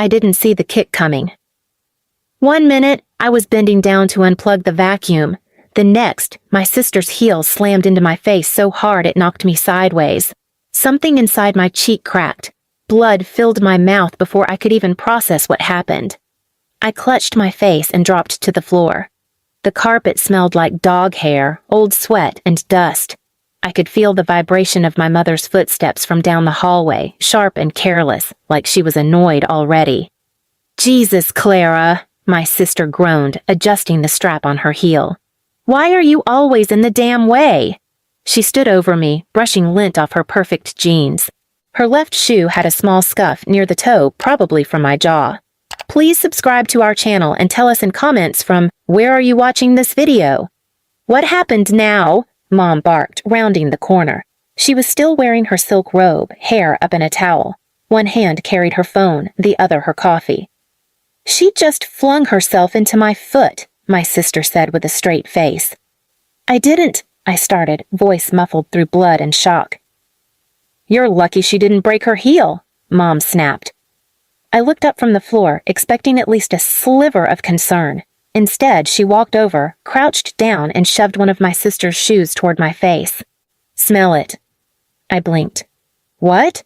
I didn't see the kick coming. 1 minute, I was bending down to unplug the vacuum. The next, my sister's heel slammed into my face so hard it knocked me sideways. Something inside my cheek cracked. Blood filled my mouth before I could even process what happened. I clutched my face and dropped to the floor. The carpet smelled like dog hair, old sweat, and dust. I could feel the vibration of my mother's footsteps from down the hallway, sharp and careless, like she was annoyed already. "Jesus, Clara," my sister groaned, adjusting the strap on her heel. "Why are you always in the damn way?" She stood over me, brushing lint off her perfect jeans. Her left shoe had a small scuff near the toe, probably from my jaw. Please subscribe to our channel and tell us in comments from "Where are you watching this video?" "What happened now?" Mom barked, rounding the corner. She was still wearing her silk robe, hair up in a towel. One hand carried her phone, the other her coffee. "She just flung herself into my foot," my sister said with a straight face. "I didn't," I started, voice muffled through blood and shock. "You're lucky she didn't break her heel," Mom snapped. I looked up from the floor, expecting at least a sliver of concern. Instead, she walked over, crouched down, and shoved one of my sister's shoes toward my face. "Smell it." I blinked. "What?"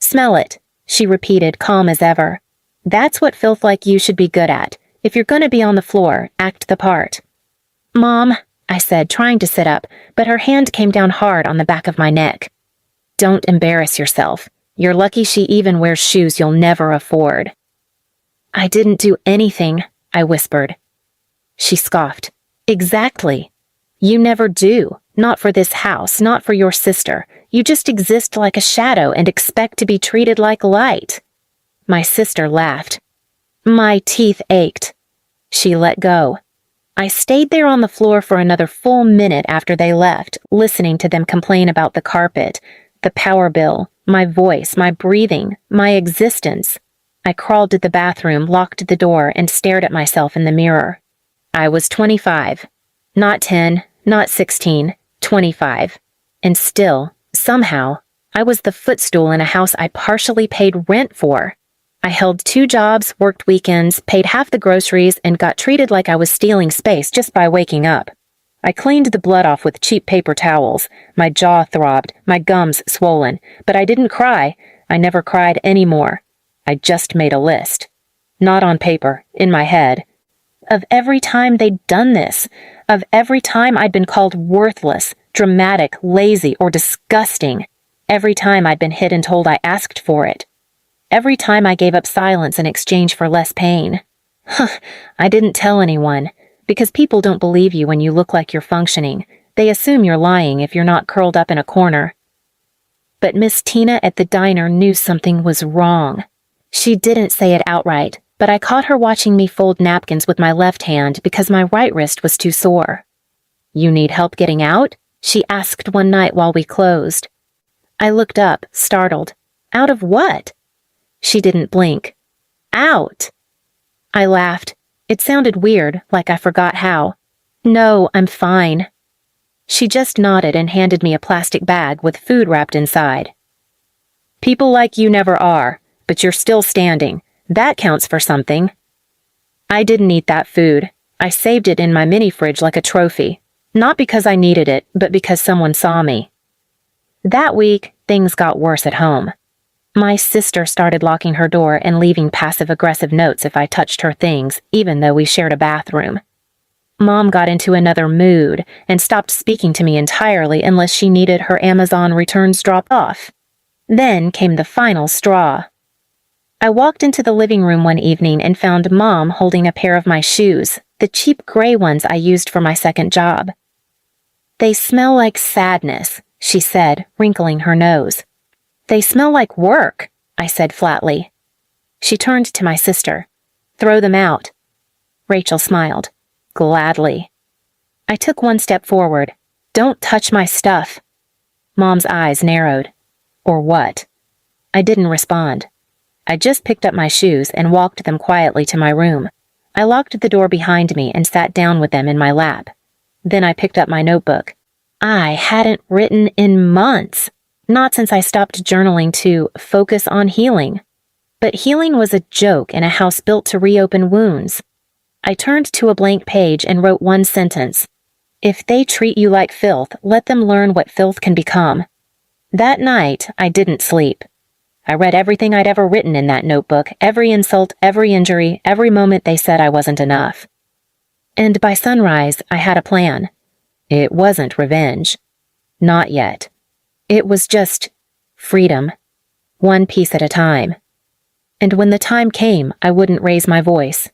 "Smell it," she repeated, calm as ever. "That's what filth like you should be good at. If you're gonna be on the floor, act the part." "Mom," I said, trying to sit up, but her hand came down hard on the back of my neck. "Don't embarrass yourself. You're lucky she even wears shoes you'll never afford." "I didn't do anything," I whispered. She scoffed. "Exactly. You never do. Not for this house, not for your sister. You just exist like a shadow and expect to be treated like light." My sister laughed. My teeth ached. She let go. I stayed there on the floor for another full minute after they left, listening to them complain about the carpet, the power bill, my voice, my breathing, my existence. I crawled to the bathroom, locked the door, and stared at myself in the mirror. I was 25. Not 10, not 16, 25. And still, somehow, I was the footstool in a house I partially paid rent for. I held 2 jobs, worked weekends, paid half the groceries, and got treated like I was stealing space just by waking up. I cleaned the blood off with cheap paper towels. My jaw throbbed, my gums swollen, but I didn't cry. I never cried anymore. I just made a list. Not on paper, in my head. Of every time they'd done this. Of every time I'd been called worthless, dramatic, lazy, or disgusting. Every time I'd been hit and told I asked for it. Every time I gave up silence in exchange for less pain. I didn't tell anyone, because people don't believe you when you look like you're functioning. They assume you're lying if you're not curled up in a corner. But Miss Tina at the diner knew something was wrong. She didn't say it outright, but I caught her watching me fold napkins with my left hand because my right wrist was too sore. "You need help getting out?" she asked one night while we closed. I looked up, startled. "Out of what?" She didn't blink. "Out!" I laughed. It sounded weird, like I forgot how. "No, I'm fine." She just nodded and handed me a plastic bag with food wrapped inside. "People like you never are, but you're still standing. That counts for something." I didn't eat that food. I saved it in my mini fridge like a trophy. Not because I needed it, but because someone saw me. That week, things got worse at home. My sister started locking her door and leaving passive-aggressive notes if I touched her things, even though we shared a bathroom. Mom got into another mood and stopped speaking to me entirely unless she needed her Amazon returns dropped off. Then came the final straw. I walked into the living room one evening and found Mom holding a pair of my shoes, the cheap gray ones I used for my second job. "They smell like sadness," she said, wrinkling her nose. "They smell like work," I said flatly. She turned to my sister. "Throw them out." Rachel smiled. "Gladly." I took one step forward. "Don't touch my stuff." Mom's eyes narrowed. "Or what?" I didn't respond. I just picked up my shoes and walked them quietly to my room. I locked the door behind me and sat down with them in my lap. Then I picked up my notebook. I hadn't written in months. Not since I stopped journaling to focus on healing. But healing was a joke in a house built to reopen wounds. I turned to a blank page and wrote one sentence. If they treat you like filth, let them learn what filth can become. That night, I didn't sleep. I read everything I'd ever written in that notebook, every insult, every injury, every moment they said I wasn't enough. And by sunrise, I had a plan. It wasn't revenge. Not yet. It was just freedom, one piece at a time. And when the time came, I wouldn't raise my voice.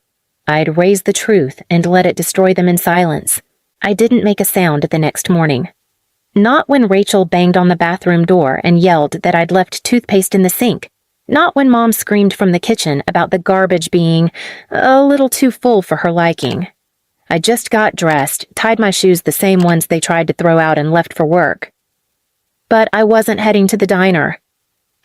I'd raise the truth and let it destroy them in silence. I didn't make a sound the next morning. Not when Rachel banged on the bathroom door and yelled that I'd left toothpaste in the sink. Not when Mom screamed from the kitchen about the garbage being a little too full for her liking. I just got dressed, tied my shoes the same ones they tried to throw out, and left for work. But I wasn't heading to the diner.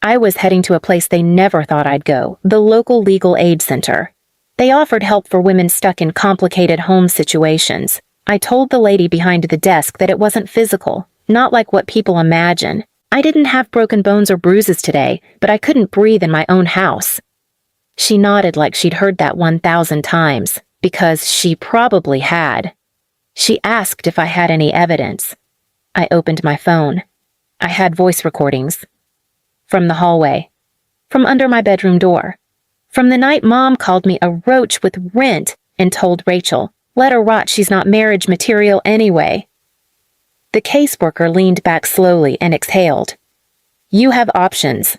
I was heading to a place they never thought I'd go, the local legal aid center. They offered help for women stuck in complicated home situations. I told the lady behind the desk that it wasn't physical, not like what people imagine. I didn't have broken bones or bruises today, but I couldn't breathe in my own house. She nodded like she'd heard that 1,000 times, because she probably had. She asked if I had any evidence. I opened my phone. I had voice recordings. From the hallway. From under my bedroom door. From the night Mom called me a roach with rent and told Rachel, let her rot, she's not marriage material anyway. The caseworker leaned back slowly and exhaled. You have options.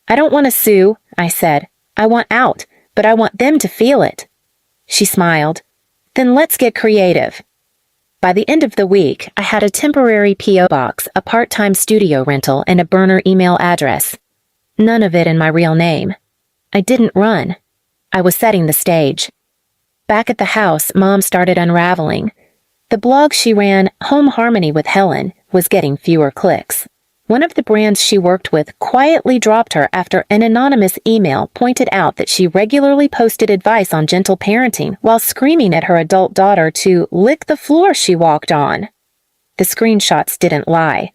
I don't want to sue, I said. I want out, but I want them to feel it. She smiled. Then let's get creative. By the end of the week, I had a temporary P.O. box, a part-time studio rental, and a burner email address. None of it in my real name. I didn't run. I was setting the stage. Back at the house, Mom started unraveling. The blog she ran, Home Harmony with Helen, was getting fewer clicks. One of the brands she worked with quietly dropped her after an anonymous email pointed out that she regularly posted advice on gentle parenting while screaming at her adult daughter to lick the floor she walked on. The screenshots didn't lie.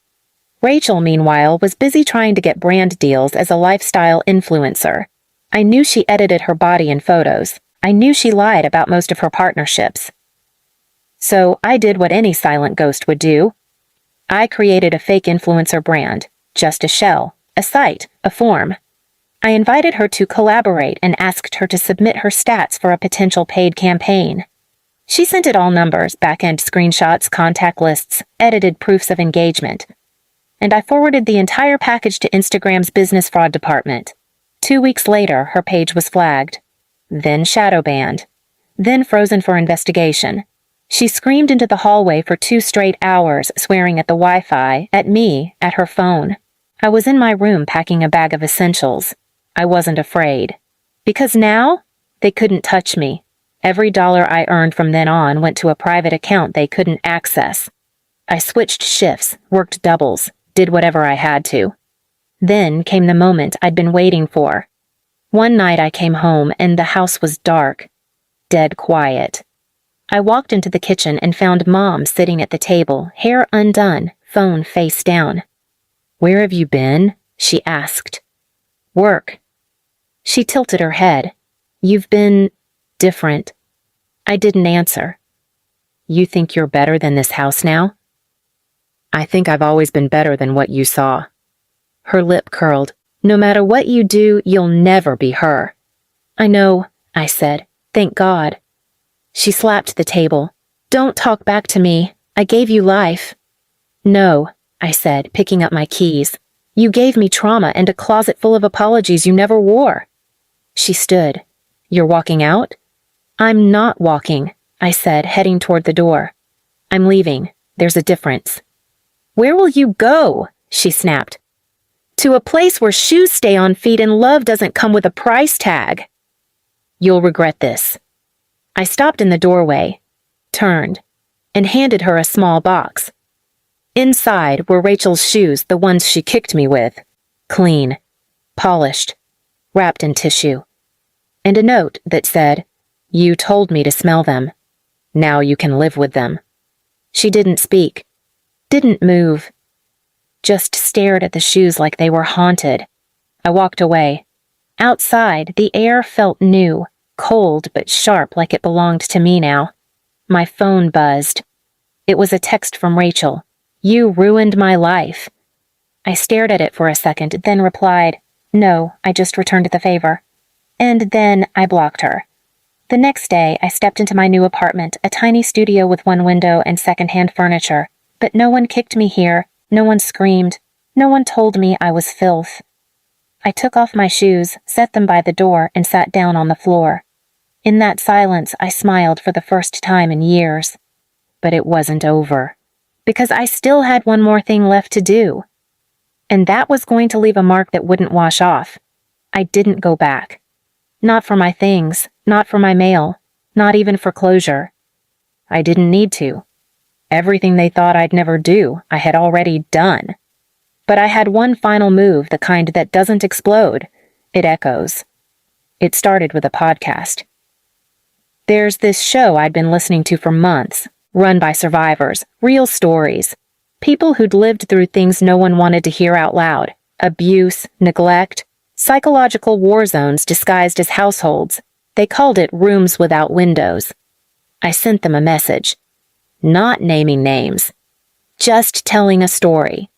Rachel, meanwhile, was busy trying to get brand deals as a lifestyle influencer. I knew she edited her body in photos. I knew she lied about most of her partnerships. So I did what any silent ghost would do. I created a fake influencer brand, just a shell, a site, a form. I invited her to collaborate and asked her to submit her stats for a potential paid campaign. She sent it all numbers, back-end screenshots, contact lists, edited proofs of engagement. And I forwarded the entire package to Instagram's business fraud department. 2 weeks later, her page was flagged. Then shadow banned. Then frozen for investigation. She screamed into the hallway for 2 straight hours, swearing at the Wi-Fi, at me, at her phone. I was in my room packing a bag of essentials. I wasn't afraid. Because now, they couldn't touch me. Every dollar I earned from then on went to a private account they couldn't access. I switched shifts, worked doubles, did whatever I had to. Then came the moment I'd been waiting for. One night I came home and the house was dark, dead quiet. I walked into the kitchen and found Mom sitting at the table, hair undone, phone face down. "Where have you been?" she asked. "Work." She tilted her head. "You've been different." I didn't answer. "You think you're better than this house now?" "I think I've always been better than what you saw." Her lip curled. "No matter what you do, you'll never be her." "I know," I said. "Thank God." She slapped the table. "Don't talk back to me. I gave you life." "No," I said, picking up my keys. "You gave me trauma and a closet full of apologies you never wore." She stood. "You're walking out?" "I'm not walking," I said, heading toward the door. "I'm leaving. There's a difference." "Where will you go?" she snapped. "To a place where shoes stay on feet and love doesn't come with a price tag." "You'll regret this." I stopped in the doorway, turned, and handed her a small box. Inside were Rachel's shoes, the ones she kicked me with. Clean, polished, wrapped in tissue. And a note that said, "You told me to smell them. Now you can live with them." She didn't speak, didn't move, just stared at the shoes like they were haunted. I walked away. Outside, the air felt new, cold but sharp like it belonged to me now. My phone buzzed. It was a text from Rachel. "You ruined my life." I stared at it for a second, then replied, "No, I just returned the favor." And then I blocked her. The next day, I stepped into my new apartment, a tiny studio with one window and secondhand furniture. But no one kicked me here, no one screamed, no one told me I was filth. I took off my shoes, set them by the door, and sat down on the floor. In that silence, I smiled for the first time in years. But it wasn't over. Because I still had one more thing left to do. And that was going to leave a mark that wouldn't wash off. I didn't go back. Not for my things, not for my mail, not even for closure. I didn't need to. Everything they thought I'd never do, I had already done. But I had one final move, the kind that doesn't explode. It echoes. It started with a podcast. There's this show I'd been listening to for months, run by survivors, real stories. People who'd lived through things no one wanted to hear out loud. Abuse, neglect, psychological war zones disguised as households. They called it rooms without windows. I sent them a message. Not naming names. Just telling a story.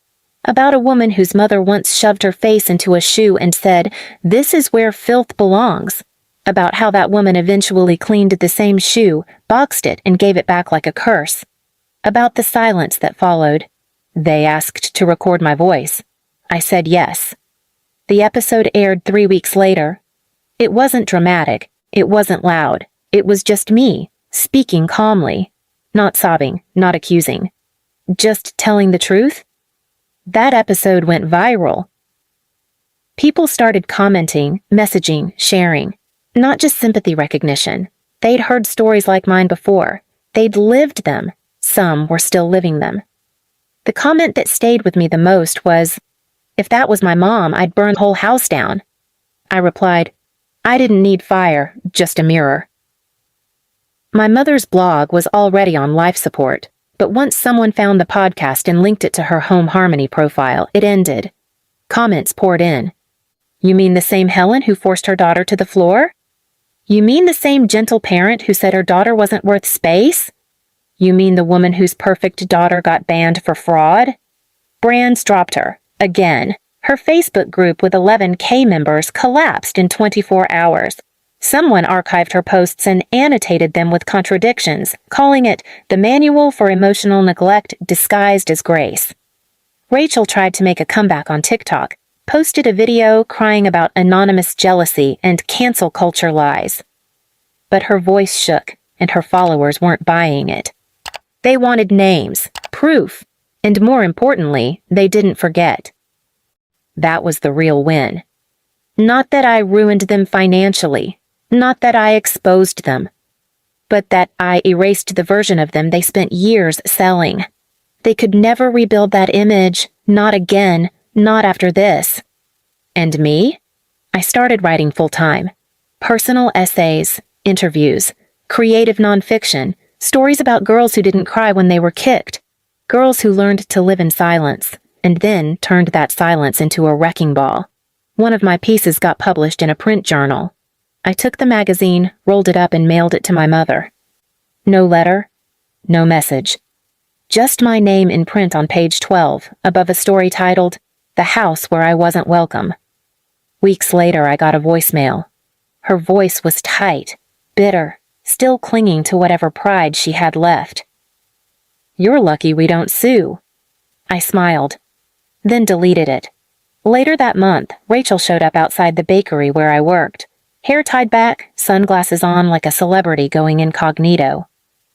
About a woman whose mother once shoved her face into a shoe and said, "This is where filth belongs." About how that woman eventually cleaned the same shoe, boxed it, and gave it back like a curse. About the silence that followed. They asked to record my voice. I said yes. The episode aired 3 weeks later. It wasn't dramatic. It wasn't loud. It was just me, speaking calmly. Not sobbing, not accusing. Just telling the truth. That episode went viral. People started commenting, messaging, sharing. Not just sympathy recognition. They'd heard stories like mine before. They'd lived them. Some were still living them. The comment that stayed with me the most was, "If that was my mom, I'd burn the whole house down." I replied, "I didn't need fire, just a mirror." My mother's blog was already on life support, but once someone found the podcast and linked it to her Home Harmony profile, it ended. Comments poured in. "You mean the same Helen who forced her daughter to the floor? You mean the same gentle parent who said her daughter wasn't worth space? You mean the woman whose perfect daughter got banned for fraud? Brands dropped her. Again. Her Facebook group with 11K members collapsed in 24 hours. Someone archived her posts and annotated them with contradictions, calling it the Manual for Emotional Neglect disguised as grace. Rachel tried to make a comeback on TikTok, posted a video crying about anonymous jealousy and cancel culture lies. But her voice shook, and her followers weren't buying it. They wanted names, proof, and more importantly, they didn't forget. That was the real win. Not that I ruined them financially, not that I exposed them, but that I erased the version of them they spent years selling. They could never rebuild that image, not again, not after this. And me? I started writing full-time. Personal essays, interviews, creative nonfiction, stories about girls who didn't cry when they were kicked, girls who learned to live in silence, and then turned that silence into a wrecking ball. One of my pieces got published in a print journal. I took the magazine, rolled it up, and mailed it to my mother. No letter, no message. Just my name in print on page 12, above a story titled, "The House Where I Wasn't Welcome." Weeks later, I got a voicemail. Her voice was tight, bitter, still clinging to whatever pride she had left. "You're lucky we don't sue." I smiled, then deleted it. Later that month, Rachel showed up outside the bakery where I worked, hair tied back, sunglasses on like a celebrity going incognito.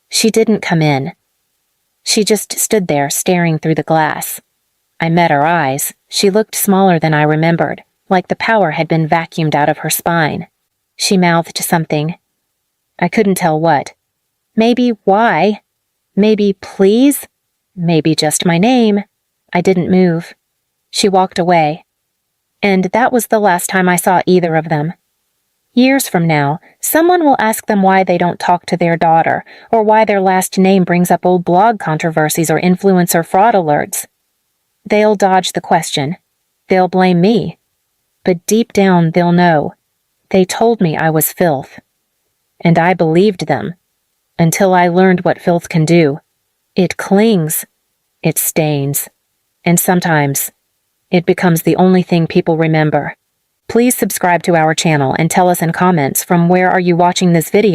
She didn't come in. She just stood there staring through the glass. I met her eyes. She looked smaller than I remembered, like the power had been vacuumed out of her spine. She mouthed something. I couldn't tell what. Maybe why? Maybe please? Maybe just my name. I didn't move. She walked away. And that was the last time I saw either of them. Years from now, someone will ask them why they don't talk to their daughter, or why their last name brings up old blog controversies or influencer fraud alerts. They'll dodge the question. They'll blame me. but deep down they'll know. They told me I was filth. And I believed them, until I learned what filth can do. It clings, it stains, and sometimes it becomes the only thing people remember. Please subscribe to our channel and tell us in comments from where are you watching this video.